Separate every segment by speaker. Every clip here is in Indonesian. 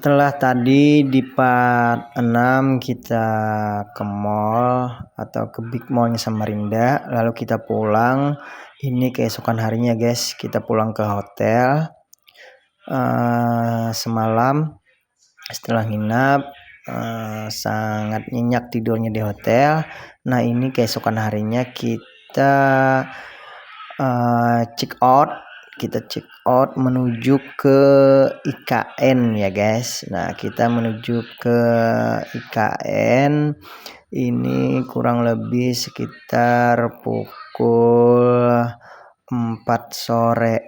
Speaker 1: Setelah tadi di part 6 kita ke mall atau ke Big Mall-nya Samarinda, lalu kita pulang. Ini keesokan harinya guys, kita pulang ke hotel semalam. Setelah nginap sangat nyenyak tidurnya di hotel. Nah ini keesokan harinya kita check out menuju ke IKN ya guys. Nah kita menuju ke IKN ini kurang lebih sekitar pukul 4 sore.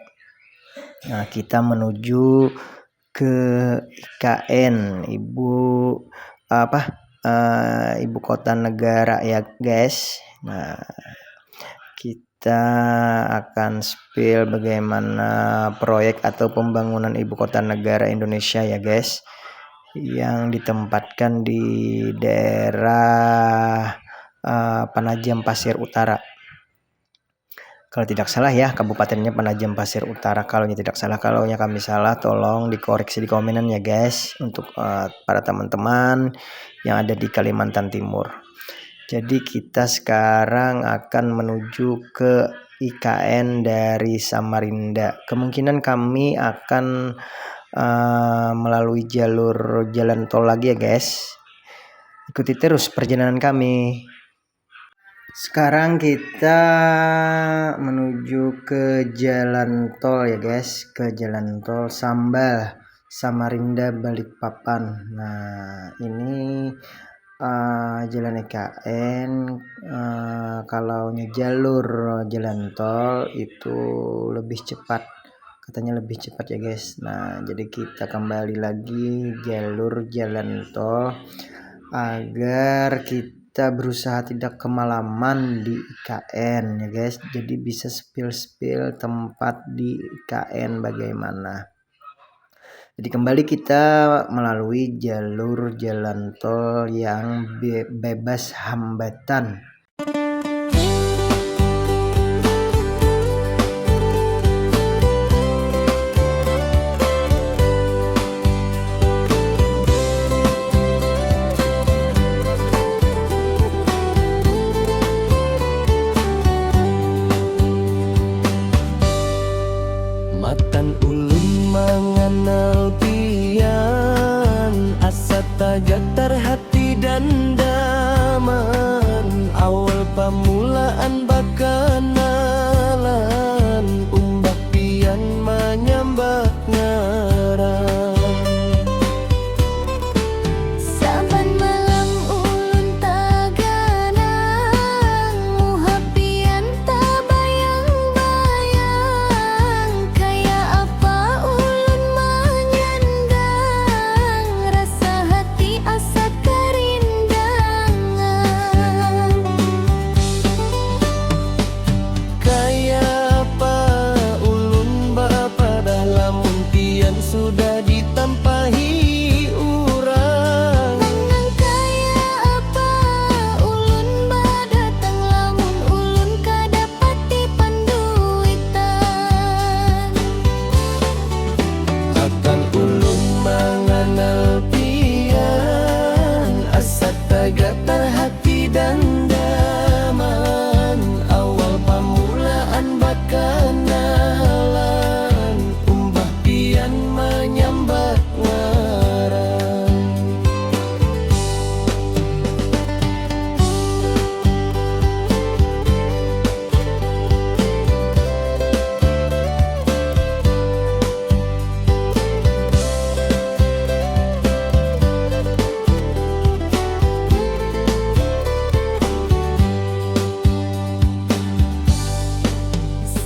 Speaker 1: Nah kita menuju ke IKN ibu kota negara ya guys. Nah kita akan spill bagaimana proyek atau pembangunan ibu kota negara Indonesia ya guys, yang ditempatkan di daerah Penajam Pasir Utara. Kalau tidak salah ya, kabupatennya Penajam Pasir Utara. Kalau tidak salah, kalau kami salah tolong dikoreksi di komenan ya guys, untuk para teman-teman yang ada di Kalimantan Timur. Jadi kita sekarang akan menuju ke IKN dari Samarinda. Kemungkinan kami akan melalui jalur jalan tol lagi ya guys. Ikuti terus perjalanan kami. Sekarang kita menuju ke jalan tol ya guys, ke jalan tol Sambal Samarinda Balikpapan. Nah ini jalan IKN, kalau jalur jalan tol itu lebih cepat, katanya lebih cepat ya guys. Nah jadi kita kembali lagi jalur jalan tol agar kita berusaha tidak kemalaman di IKN ya guys, jadi bisa spill tempat di IKN bagaimana. Jadi kembali kita melalui jalur jalan tol yang bebas hambatan.
Speaker 2: Matan ulun mengenal pian, asa taga terhati dan daman. Awal pamulaan bakanalan, umbah pian menyambah ngarang.
Speaker 3: Saban malam ulun taganang, muhapian tak bayang-bayang. Kaya apa ulun menyandang, rasa hati asa kerindangan.
Speaker 2: Kaya apa ulun bapa dalam impian sudah ditampahi urang.
Speaker 3: Nang kaya apa ulun badatang lamun ulun kadapati panduitan.
Speaker 2: Akan ulun mengenal pian, asa taga terhati dan daman. Awal pamulaan bakanalan, umbah pian menyambat ngarang.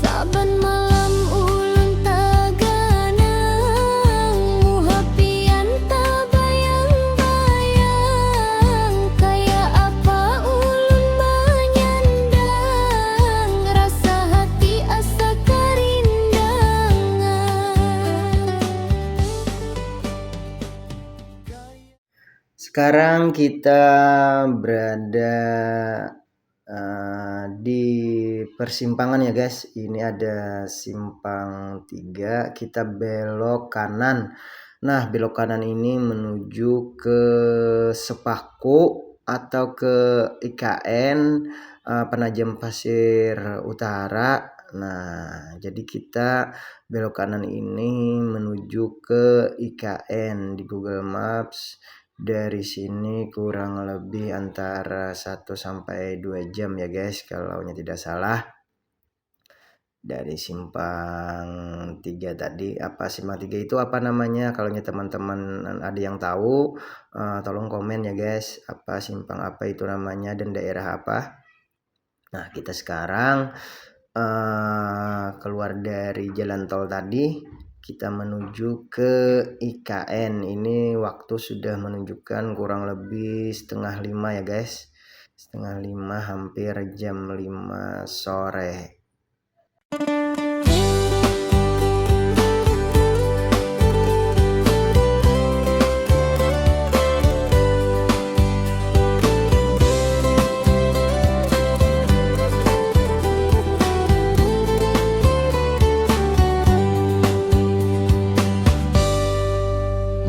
Speaker 3: Saban malam ulun taganang, muhapian tak bayang-bayang. Kaya apa ulun menyandang, rasa hati asa kerindangan.
Speaker 1: Sekarang kita berada di persimpangan ya guys. Ini ada simpang 3, kita belok kanan Nah, belok kanan ini menuju ke Sepaku atau ke IKN Penajam Pasir Utara. Nah, jadi kita belok kanan ini menuju ke IKN di Google Maps. Dari sini kurang lebih antara 1 sampai 2 jam ya guys, kalau tidak salah. Dari simpang 3 tadi, simpang 3 itu apa namanya? Kalau teman-teman ada yang tahu, tolong komen ya guys, simpang apa itu namanya dan daerah apa. Nah, kita sekarang keluar dari jalan tol tadi, kita menuju ke IKN. Ini waktu sudah menunjukkan kurang lebih 4:30 ya guys, 4:30, hampir jam 5 sore.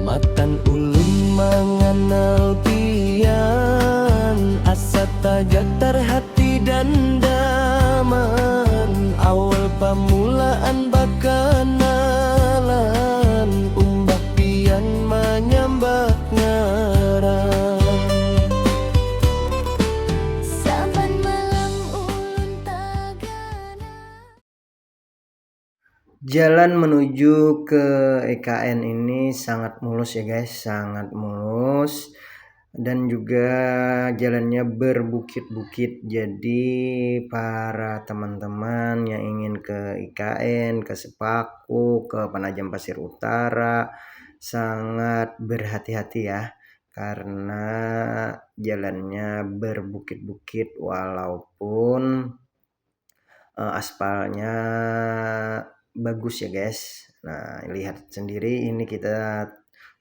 Speaker 2: Matan ulun mengenal pian, asa tagak terhati dan daman. Awal pamulaan bakanalan, umbah pian menyambat ngarang.
Speaker 3: Saban malam ulun tagana.
Speaker 1: Jalan menuju ke IKN ini sangat mulus ya guys, sangat mulus, dan juga jalannya berbukit-bukit. Jadi para teman-teman yang ingin ke IKN, ke Sepaku, ke Penajam Pasir Utara sangat berhati-hati ya, karena jalannya berbukit-bukit walaupun aspalnya bagus ya guys. Nah, lihat sendiri ini kita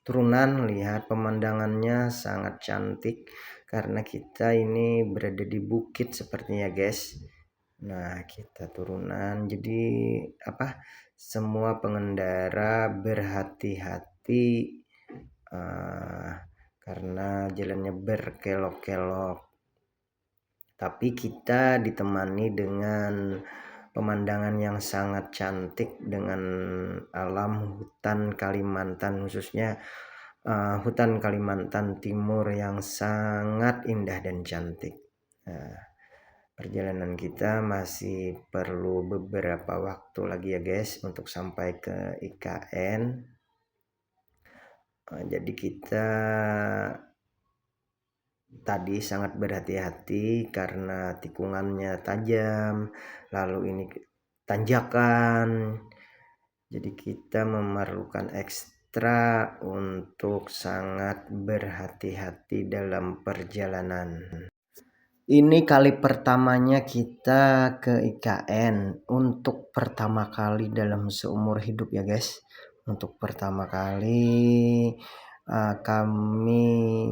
Speaker 1: turunan, lihat pemandangannya sangat cantik karena kita ini berada di bukit sepertinya guys. Nah, kita turunan, jadi semua pengendara berhati-hati karena jalannya berkelok-kelok, tapi kita ditemani dengan pemandangan yang sangat cantik dengan alam hutan Kalimantan, khususnya hutan Kalimantan Timur yang sangat indah dan cantik. Nah, perjalanan kita masih perlu beberapa waktu lagi ya guys untuk sampai ke IKN. Jadi kita tadi sangat berhati-hati karena tikungannya tajam, lalu ini tanjakan, jadi kita memerlukan ekstra untuk sangat berhati-hati dalam perjalanan. Ini kali pertamanya kita ke IKN, untuk pertama kali dalam seumur hidup ya guys. Untuk pertama kali kami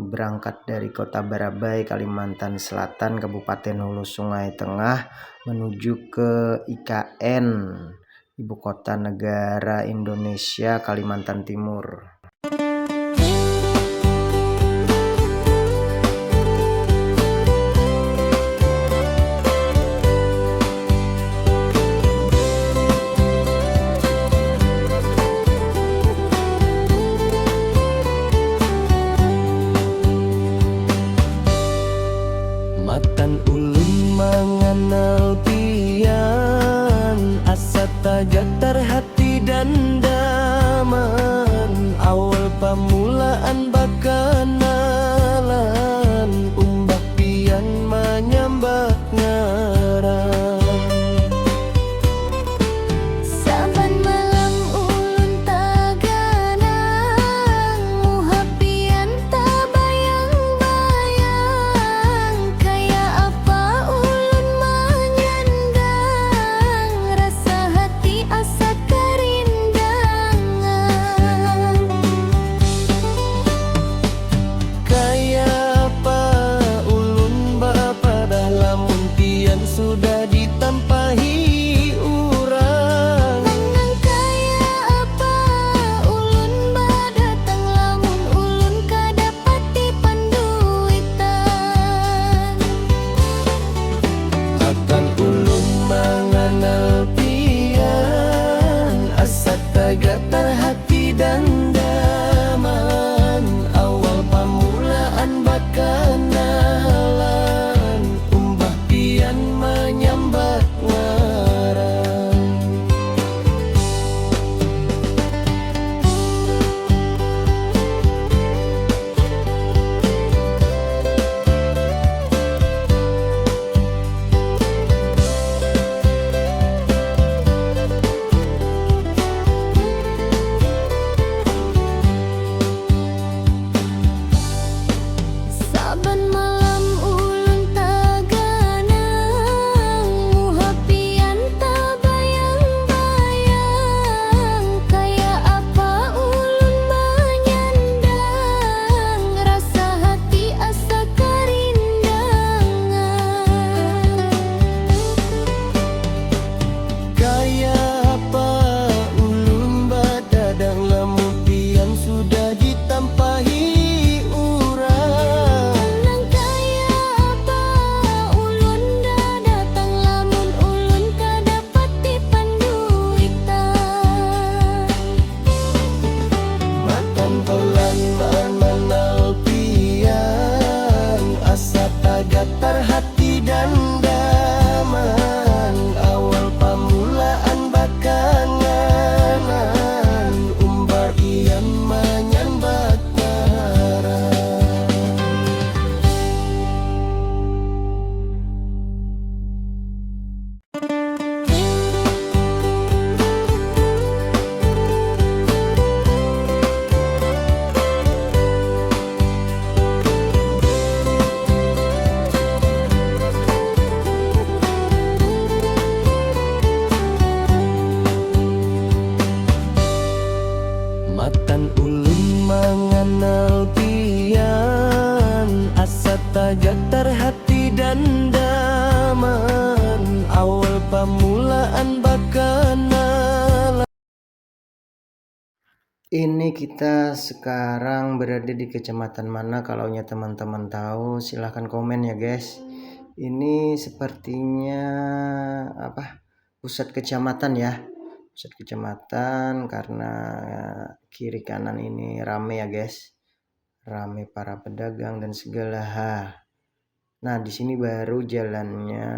Speaker 1: berangkat dari Kota Barabai, Kalimantan Selatan, Kabupaten Hulu Sungai Tengah, menuju ke IKN, Ibu Kota Negara Indonesia, Kalimantan Timur.
Speaker 2: Matan ulun mengenal pian, asa tagak terhati dan daman. kenalan umbah pian menyambat ngarang.
Speaker 3: Saban malam ulun taganang, muhapian tabayang-bayang, kaya apa ulun menyandang, rasa hati asa kerindangan.
Speaker 2: Kaya apa ulun badadang lamun pian sudah ditampahi urang.
Speaker 3: Nang kaya apa ulun dah datang lamun ulun kadapat dipanduitan.
Speaker 2: Matan pelan mengenal pian, asa tagatar hati dan daman, awal pamulaan bakanganan umbar pian menyambat ngarang. Matan ulun mengenal pian, asa tagatar hati dan daman, awal pamulaan bakanan.
Speaker 1: Ini kita sekarang berada di kecamatan mana? Kalau teman-teman tahu silahkan komen ya guys. Ini sepertinya apa? Pusat kecamatan ya. Pusat kecamatan karena kiri kanan ini rame ya guys. Rame para pedagang dan segala hal. Nah, di sini baru jalannya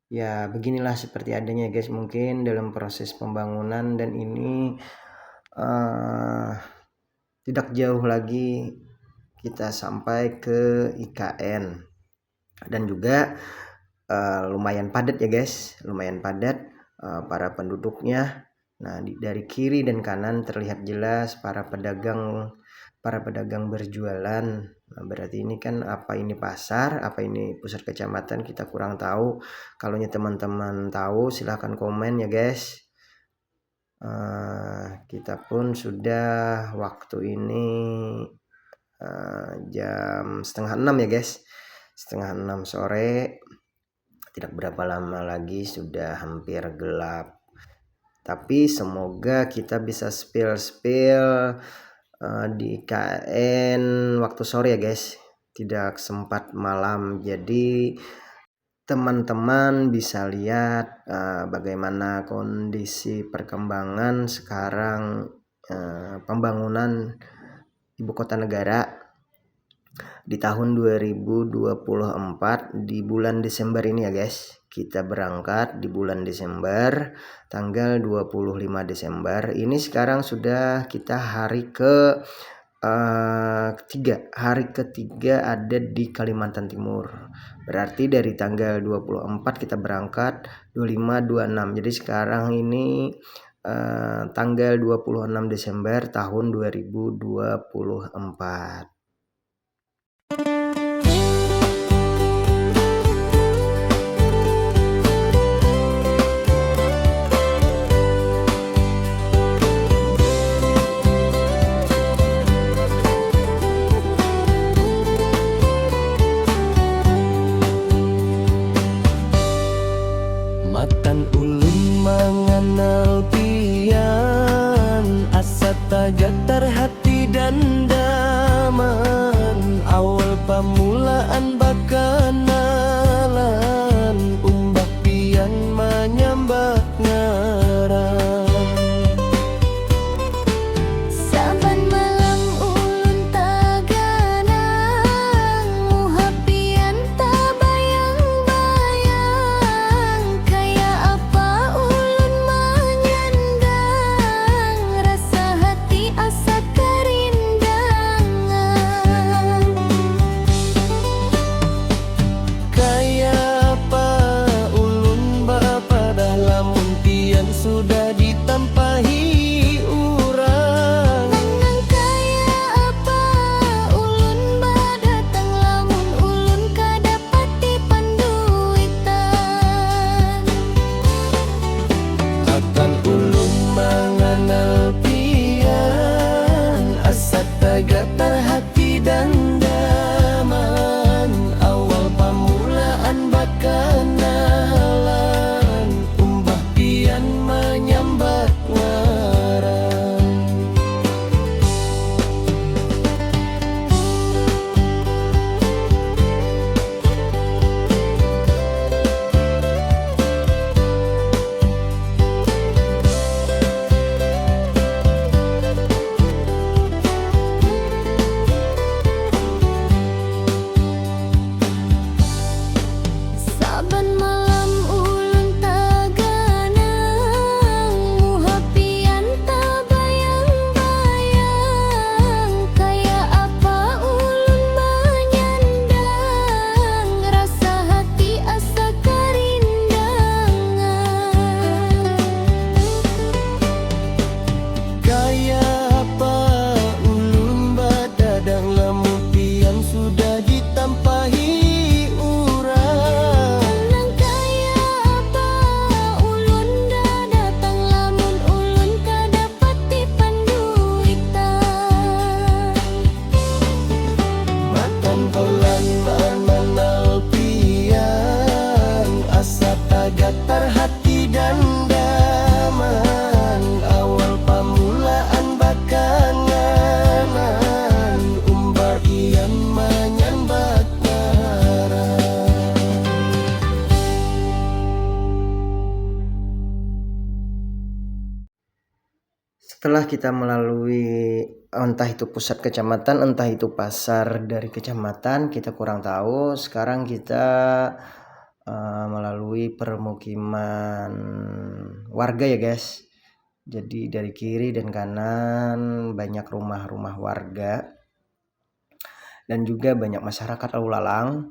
Speaker 1: ya beginilah seperti adanya guys, mungkin dalam proses pembangunan, dan ini tidak jauh lagi kita sampai ke IKN, dan juga lumayan padat ya guys, lumayan padat para penduduknya. Nah, dari kiri dan kanan terlihat jelas para pedagang berjualan. Nah, berarti ini kan apa ini pasar, apa ini pusat kecamatan, kita kurang tahu. Kalau teman-teman tahu silahkan komen ya guys. Kita pun sudah waktu ini jam 5:30 ya guys, 5:30 sore. Tidak berapa lama lagi sudah hampir gelap. Tapi semoga kita bisa spill di IKN waktu sore ya guys, tidak sempat malam. Jadi teman-teman bisa lihat bagaimana kondisi perkembangan sekarang pembangunan ibu kota negara di tahun 2024 di bulan Desember ini ya guys. Kita berangkat di bulan Desember, tanggal 25 Desember. Ini sekarang sudah kita hari ketiga ada di Kalimantan Timur. Berarti dari tanggal 24 kita berangkat 25, 26. Jadi sekarang ini tanggal 26 Desember tahun 2024.
Speaker 2: Matan ulun mengenal pian, asa tagatar hati dan daman, awal pamulaan bakanan umbah pian menyambat ngarang.
Speaker 3: Saban malam ulun taganang,
Speaker 2: dan daman, awal pamulaan bakanalan, umbah pian menyambat ngarang.
Speaker 3: Saban malam ulun taganang, muhapian tabayang-bayang, kaya apa ulun menyandang, rasa hati asa kerindangan.
Speaker 2: Kaya apa ulun badadang lamun pian sudah ditampahi urang.
Speaker 3: Nang kaya apa ulun dah datang lamun ulun kadapat dipanduitan.
Speaker 2: Matan pelan manal pian, asa tagatar hati dan daman, awal pamulaan bakanan, umbar ian menyambat ngarang.
Speaker 1: Setelah kita melalui entah itu pusat kecamatan, entah itu pasar dari kecamatan, kita kurang tahu. Sekarang kita melalui permukiman warga ya guys. Jadi dari kiri dan kanan banyak rumah-rumah warga dan juga banyak masyarakat lalu lalang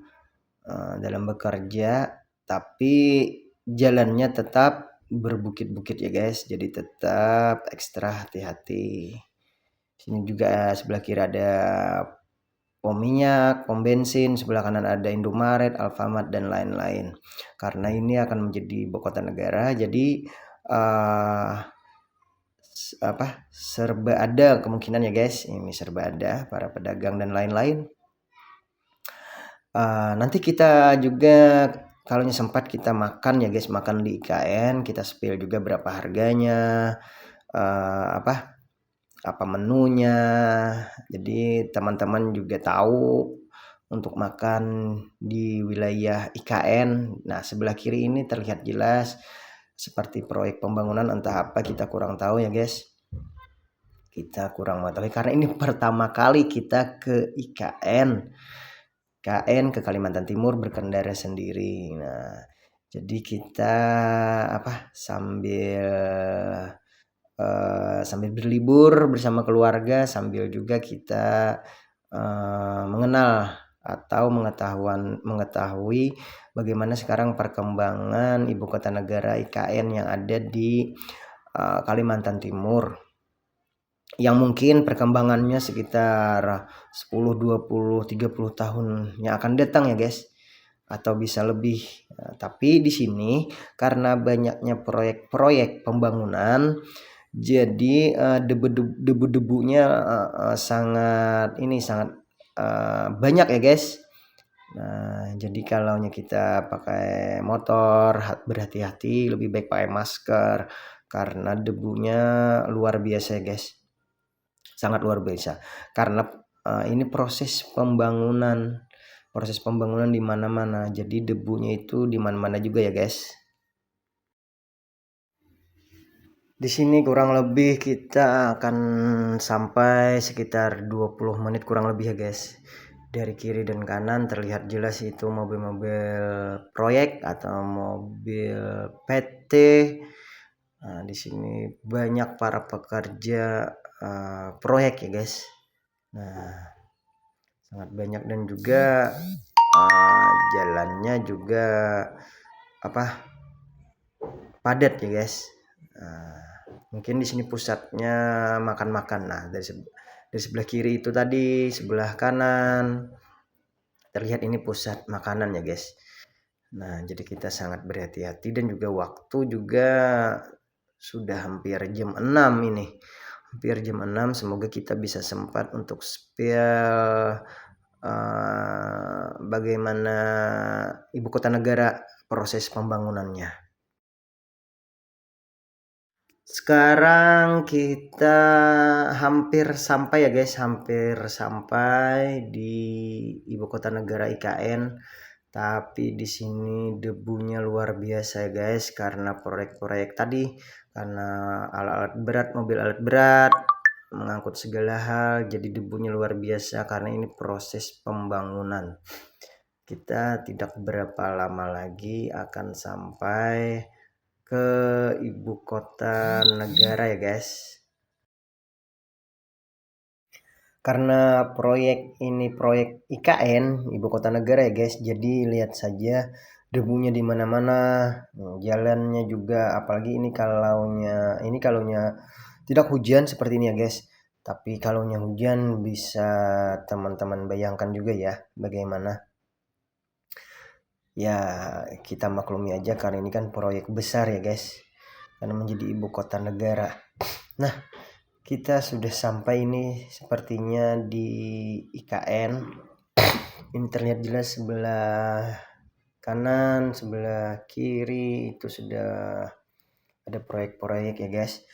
Speaker 1: dalam bekerja, tapi jalannya tetap berbukit-bukit ya guys, jadi tetap ekstra hati-hati. Sini juga sebelah kiri ada pom minyak, pom bensin, sebelah kanan ada Indomaret, Alfamart dan lain-lain. Karena ini akan menjadi ibu kota negara, jadi serba ada kemungkinan ya guys, ini serba ada para pedagang dan lain-lain. Nanti kita juga kalau sempat kita makan ya guys, makan di IKN, kita spill juga berapa harganya, apa menunya, jadi teman-teman juga tahu untuk makan di wilayah IKN. Nah sebelah kiri ini terlihat jelas seperti proyek pembangunan entah apa, kita kurang tahu ya guys, kita kurang mengetahui karena ini pertama kali kita ke IKN ke Kalimantan Timur berkendara sendiri. Nah jadi kita sambil berlibur bersama keluarga, sambil juga kita mengenal atau mengetahui bagaimana sekarang perkembangan ibu kota negara IKN yang ada di Kalimantan Timur, yang mungkin perkembangannya sekitar 10, 20, 30 tahun yang akan datang ya guys, atau bisa lebih. Tapi di sini karena banyaknya proyek-proyek pembangunan, jadi debu-debunya sangat banyak ya guys. Nah jadi kalau kita pakai motor berhati-hati, lebih baik pakai masker karena debunya luar biasa ya guys, sangat luar biasa. Karena ini proses pembangunan di mana-mana, jadi debunya itu di mana-mana juga ya guys. Di sini kurang lebih kita akan sampai sekitar 20 menit kurang lebih ya guys. Dari kiri dan kanan terlihat jelas itu mobil-mobil proyek atau mobil PT. Nah, di sini banyak para pekerja proyek ya guys. Nah, sangat banyak dan juga jalannya juga padat ya guys. Mungkin di sini pusatnya makan-makan. Nah dari sebelah kiri itu tadi, sebelah kanan terlihat ini pusat makanan ya guys. Nah jadi kita sangat berhati-hati dan juga waktu juga sudah hampir jam 6 ini, hampir jam 6. Semoga kita bisa sempat untuk spill bagaimana ibu kota negara proses pembangunannya. Sekarang kita hampir sampai ya guys, hampir sampai di ibu kota negara IKN. Tapi di sini debunya luar biasa ya guys, karena proyek-proyek tadi, karena alat-alat berat, mobil alat berat mengangkut segala hal, jadi debunya luar biasa karena ini proses pembangunan. Kita tidak berapa lama lagi akan sampai ke ibu kota negara ya guys. Karena proyek ini proyek IKN ibu kota negara ya guys, jadi lihat saja debunya di mana-mana. Jalannya juga, apalagi ini kalaunya tidak hujan seperti ini ya guys. Tapi kalaunya hujan bisa teman-teman bayangkan juga ya bagaimana. Ya kita maklumi aja karena ini kan proyek besar ya guys, karena menjadi ibu kota negara. Nah, kita sudah sampai ini sepertinya di IKN. Ini terlihat jelas sebelah kanan, sebelah kiri itu sudah ada proyek-proyek ya guys.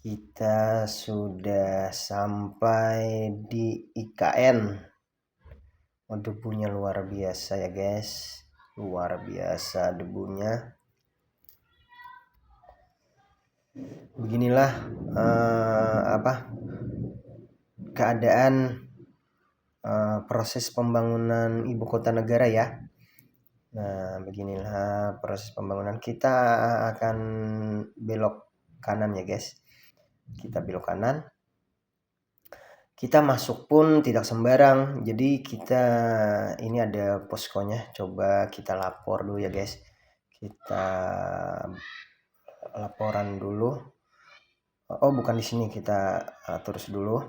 Speaker 1: Kita sudah sampai di IKN. Debunya luar biasa ya guys, luar biasa debunya. Beginilah keadaan proses pembangunan ibu kota negara ya. Nah, beginilah proses pembangunan. Kita akan belok kanan ya guys. Kita belok kanan. Kita masuk pun tidak sembarang. Jadi kita ini ada poskonya. Coba kita lapor dulu ya guys. Kita laporan dulu. Oh, bukan di sini, kita terus dulu.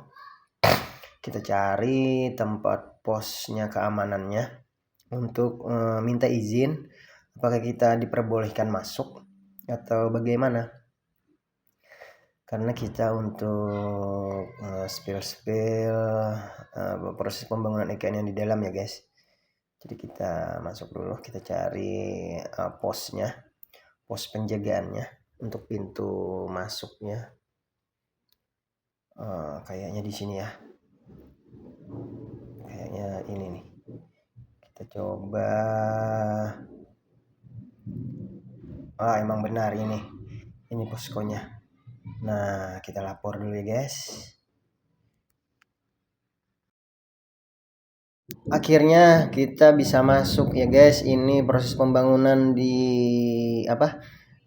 Speaker 1: Kita cari tempat posnya keamanannya untuk minta izin apakah kita diperbolehkan masuk atau bagaimana. Karena kita untuk spill proses pembangunan IKN yang di dalam ya guys. Jadi kita masuk dulu, kita cari posnya, pos penjagaannya untuk pintu masuknya. Kayaknya di sini ya, kayaknya ini nih. Kita coba. Emang benar ini poskonya. Nah, kita lapor dulu ya guys. Akhirnya kita bisa masuk ya guys. Ini proses pembangunan di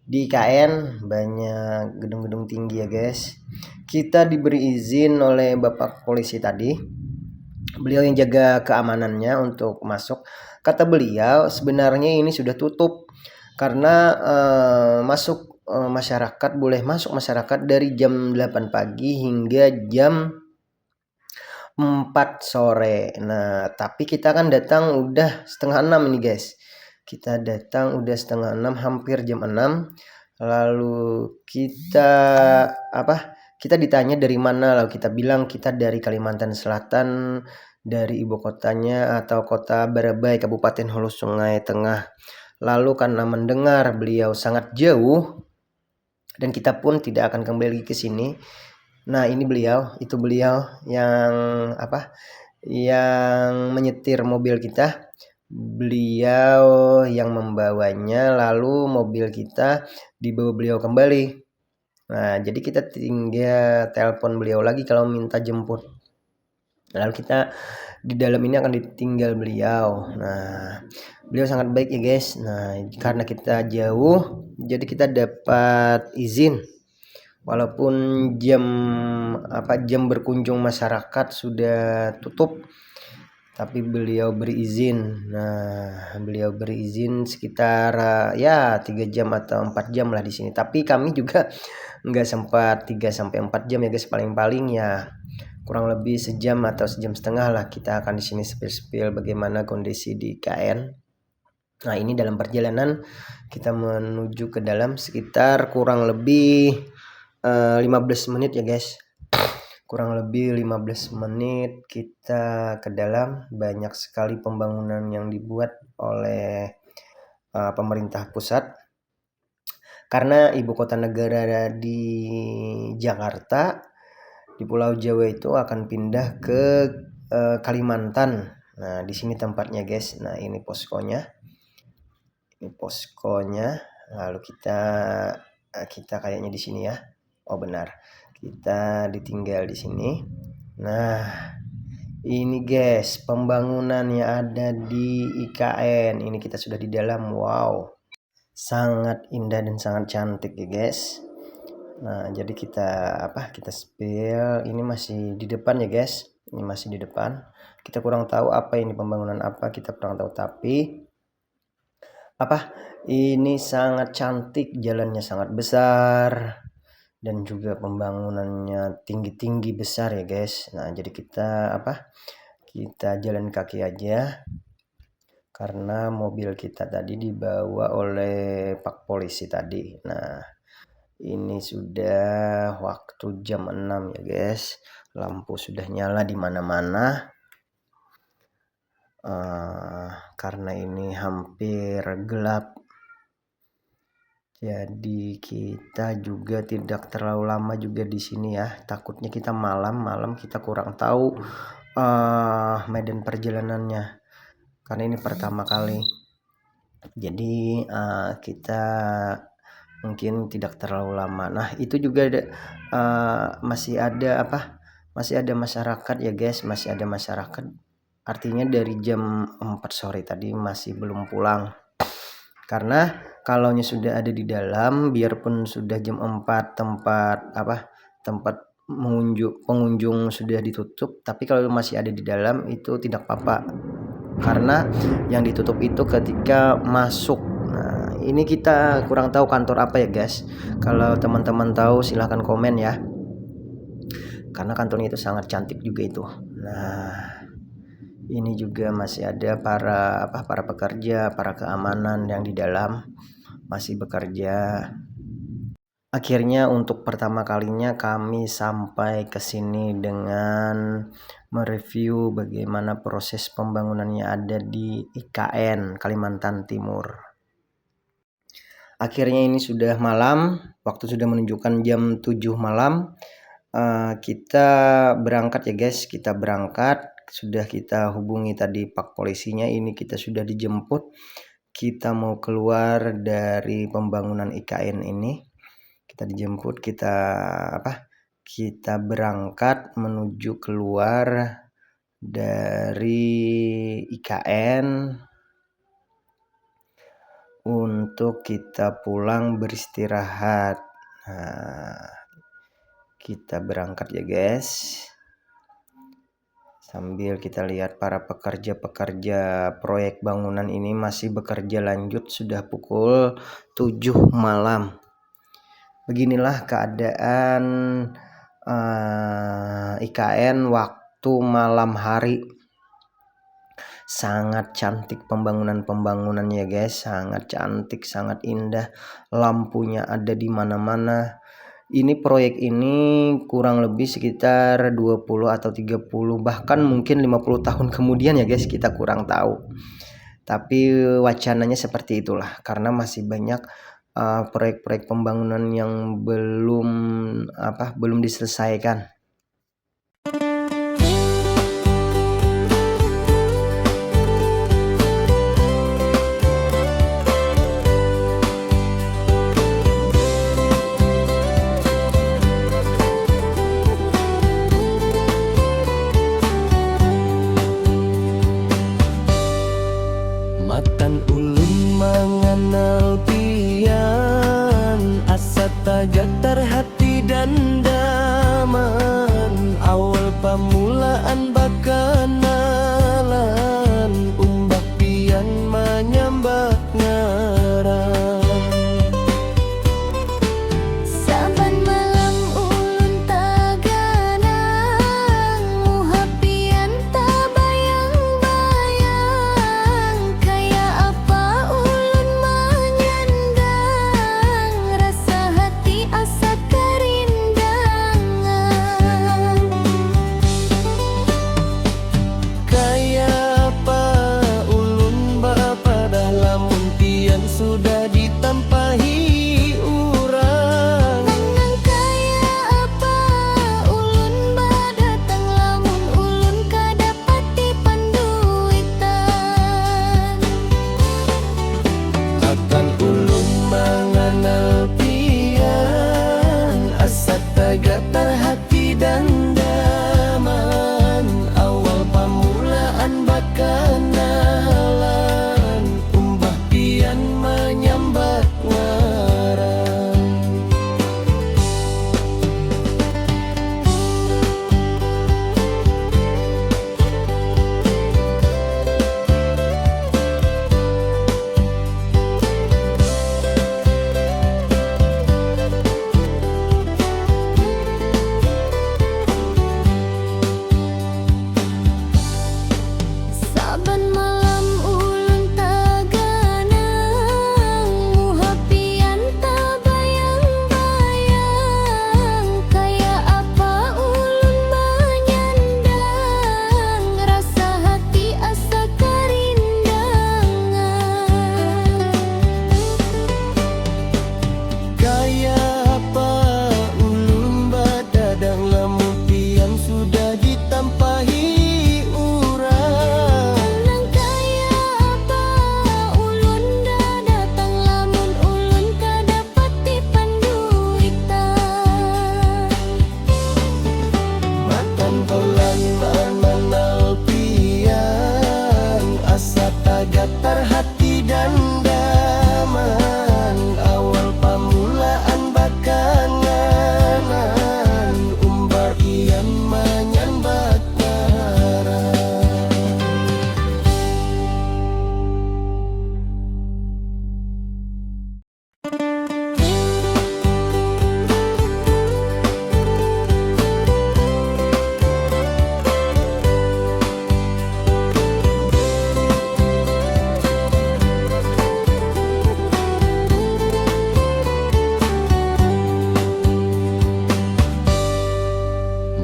Speaker 1: di IKN, banyak gedung-gedung tinggi ya guys. Kita diberi izin oleh Bapak polisi tadi. Beliau yang jaga keamanannya untuk masuk. Kata beliau sebenarnya ini sudah tutup karena masyarakat boleh masuk masyarakat dari jam 8 pagi hingga jam 4 sore. Nah, tapi kita kan datang udah setengah 6 ini guys. Kita datang udah setengah 6, hampir jam 6. Lalu kita kita ditanya dari mana, lalu kita bilang kita dari Kalimantan Selatan, dari ibu kotanya atau kota Barabai, Kabupaten Hulu Sungai Tengah. Lalu karena mendengar beliau sangat jauh dan kita pun tidak akan kembali ke sini. Nah, ini beliau, itu beliau yang yang menyetir mobil kita. Beliau yang membawanya, lalu mobil kita dibawa beliau kembali. Nah, jadi kita tinggal telepon beliau lagi kalau minta jemput. Lalu kita di dalam ini akan ditinggal beliau. Nah, beliau sangat baik ya guys. Nah, karena kita jauh, jadi kita dapat izin. Walaupun jam berkunjung masyarakat sudah tutup, tapi beliau berizin. Nah, beliau berizin sekitar 3 jam atau 4 jam lah di sini. Tapi kami juga nggak sempat 3 sampai 4 jam ya guys, paling-paling ya kurang lebih sejam atau sejam setengah lah kita akan di sini spill bagaimana kondisi di IKN. Nah, ini dalam perjalanan kita menuju ke dalam sekitar kurang lebih 15 menit ya guys. Kurang lebih 15 menit kita ke dalam. Banyak sekali pembangunan yang dibuat oleh pemerintah pusat. Karena ibu kota negara di Jakarta, di Pulau Jawa itu akan pindah ke Kalimantan. Nah, di sini tempatnya guys. Nah, ini poskonya. Ini poskonya. Lalu kita kayaknya di sini ya. Oh, benar. Kita ditinggal di sini. Nah, ini guys, pembangunan yang ada di IKN. Ini kita sudah di dalam. Wow. Sangat indah dan sangat cantik ya guys. Nah, jadi kita spill. Ini masih di depan ya guys. Ini masih di depan. Kita kurang tahu apa ini pembangunan apa, kita kurang tahu, tapi ini sangat cantik, jalannya sangat besar dan juga pembangunannya tinggi-tinggi besar ya guys. Nah, jadi kita jalan kaki aja karena mobil kita tadi dibawa oleh Pak Polisi tadi. Nah, ini sudah waktu jam 6 ya guys. Lampu sudah nyala di mana-mana. Karena ini hampir gelap. Jadi kita juga tidak terlalu lama juga di sini ya. Takutnya kita malam kita kurang tahu medan perjalanannya. Karena ini pertama kali. Jadi kita mungkin tidak terlalu lama. Nah, itu juga masih ada masyarakat ya guys, masih ada masyarakat. Artinya dari jam 4 sore tadi masih belum pulang. Karena kalaunya sudah ada di dalam, biarpun sudah jam 4 tempat pengunjung sudah ditutup, tapi kalau masih ada di dalam itu tidak apa-apa. Karena yang ditutup itu ketika masuk. Nah, ini kita kurang tahu kantor apa ya guys. Kalau teman-teman tahu silahkan komen ya. Karena kantornya itu sangat cantik juga itu. Nah, ini juga masih ada para pekerja, para keamanan yang di dalam masih bekerja. Akhirnya untuk pertama kalinya kami sampai ke sini dengan mereview bagaimana proses pembangunannya ada di IKN Kalimantan Timur. Akhirnya ini sudah malam, waktu sudah menunjukkan jam 7 malam. Kita berangkat ya guys, kita berangkat. Sudah kita hubungi tadi Pak Polisinya, ini kita sudah dijemput. Kita mau keluar dari pembangunan IKN ini. Kita dijemput, kita berangkat menuju keluar dari IKN untuk kita pulang beristirahat. Nah, kita berangkat ya guys. Sambil kita lihat para pekerja proyek bangunan ini masih bekerja lanjut, sudah pukul 7 malam. Beginilah keadaan IKN waktu malam hari. Sangat cantik pembangunannya guys, sangat cantik, sangat indah. Lampunya ada di mana-mana. Ini proyek ini kurang lebih sekitar 20 atau 30 bahkan mungkin 50 tahun kemudian ya guys, kita kurang tahu. Tapi wacananya seperti itulah, karena masih banyak proyek-proyek pembangunan yang belum diselesaikan.
Speaker 2: Matan ulun mengenal pian, asa tajatar hati dan daman. Awal pamulaan bakanalan, umbak pian menyambat ngarang.
Speaker 3: Saban malam ulun taganang, muhapian tak bayang-bayang, kaya apa
Speaker 2: mengenal pian asa tagatar hati dan daman awal pamulaan bakanganan umbar ian menyambat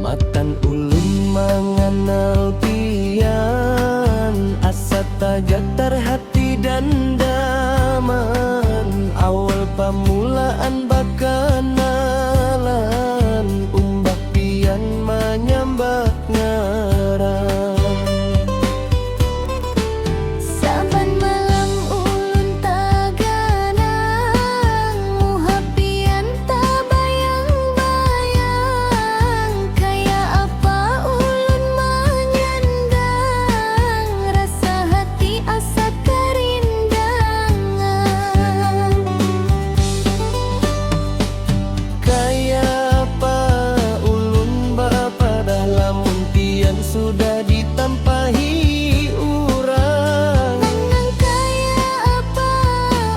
Speaker 2: matan ulun mengenal pian asa tagatar hati dan daman awal pamulaan bakanalan umbak pian menyambat ngarang
Speaker 3: Saban malam ulun taganang muhapian tabayang-bayang kaya apa ulun menyandang rasa hati asa kerindangan
Speaker 2: kaya apa ulun bapadah lamun pian sudah ditampahi urang
Speaker 3: Nang kaya apa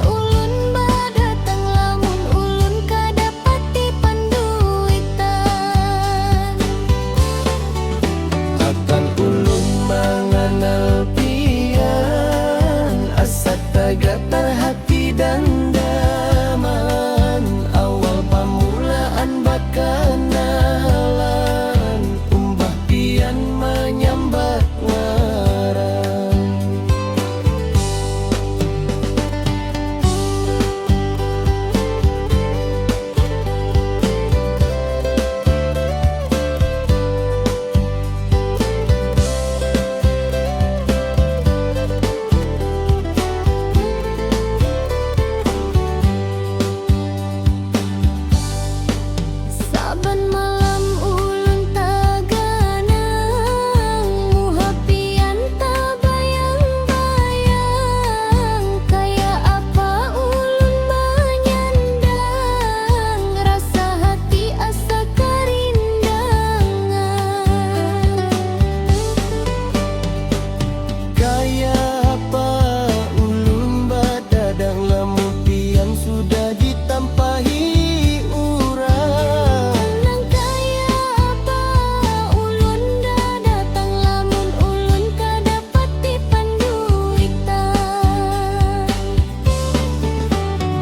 Speaker 3: ulun badatang lamun ulun kadapati panduitan
Speaker 2: akan ulun mengenal pian asa tagatar hati dan daman awal pamulaan bakanalan umbah pian menyambat ngarang
Speaker 3: Saban malam ulun taganang muhapian tabayang-bayang kaya apa ulun menyandang rasa hati asa kerindangan
Speaker 2: kaya apa ulun badadang lamun pian sudah ditampahi urang
Speaker 3: Nang kaya apa ulun datang lamun ulun kadapati panduitan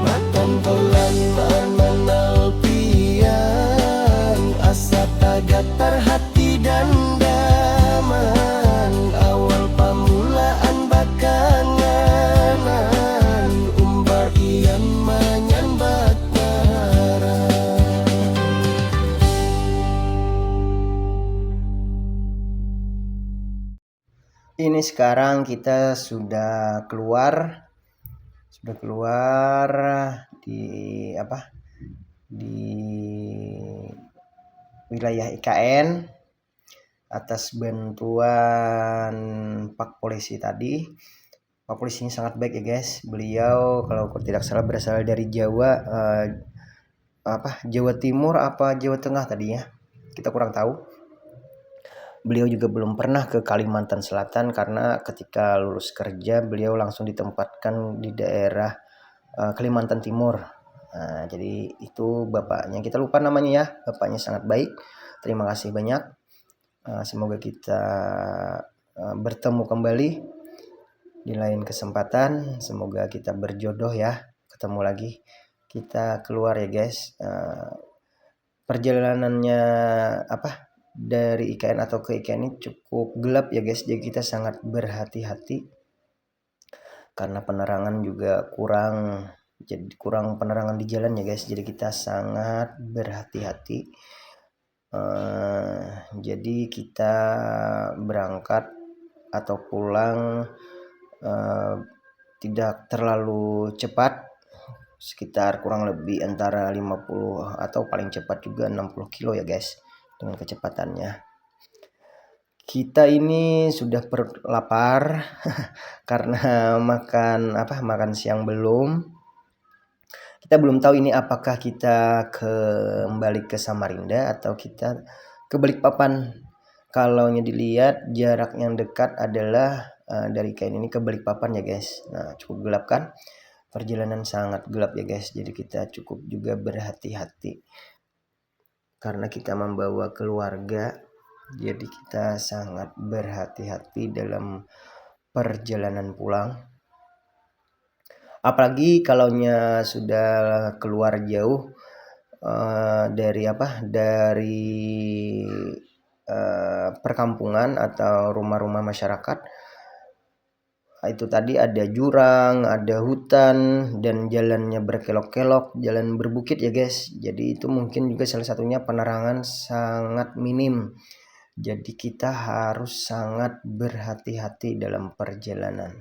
Speaker 2: matan bulan mengenal pian asa tagatar hati dan daman awal pamulaan bakanganan umbar ian menyambat ngarang
Speaker 1: Ini sekarang kita sudah keluar di di wilayah IKN atas bantuan Pak Polisi tadi. Pak Polisi ini sangat baik ya guys. Beliau kalau tidak salah berasal dari Jawa, Jawa Timur apa Jawa Tengah tadi ya. Kita kurang tahu. Beliau juga belum pernah ke Kalimantan Selatan karena ketika lulus kerja beliau langsung ditempatkan di daerah Kalimantan Timur. Nah, jadi itu bapaknya, kita lupa namanya ya. Bapaknya sangat baik. Terima kasih banyak. Semoga kita bertemu kembali di lain kesempatan. Semoga kita berjodoh ya, ketemu lagi. Kita keluar ya guys. Perjalanannya dari IKN atau ke IKN ini cukup gelap ya guys, jadi kita sangat berhati-hati karena penerangan juga kurang, jadi kurang penerangan di jalan ya guys, jadi kita sangat berhati-hati. Jadi kita berangkat atau pulang tidak terlalu cepat, sekitar kurang lebih antara 50 atau paling cepat juga 60 kilo ya guys dengan kecepatannya. Kita ini sudah lapar karena makan siang belum. Kita belum tahu ini apakah kita kembali ke Samarinda atau kita ke Balikpapan. Kalau dilihat jarak yang dekat adalah dari KN ini ke Balikpapan ya guys. Nah, cukup gelap kan? Perjalanan sangat gelap ya guys. Jadi kita cukup juga berhati-hati karena kita membawa keluarga. Jadi kita sangat berhati-hati dalam perjalanan pulang. Apalagi kalau sudah keluar jauh dari perkampungan atau rumah-rumah masyarakat. Itu tadi ada jurang, ada hutan, dan jalannya berkelok-kelok, jalan berbukit ya guys. Jadi itu mungkin juga salah satunya penerangan sangat minim. Jadi kita harus sangat berhati-hati dalam perjalanan.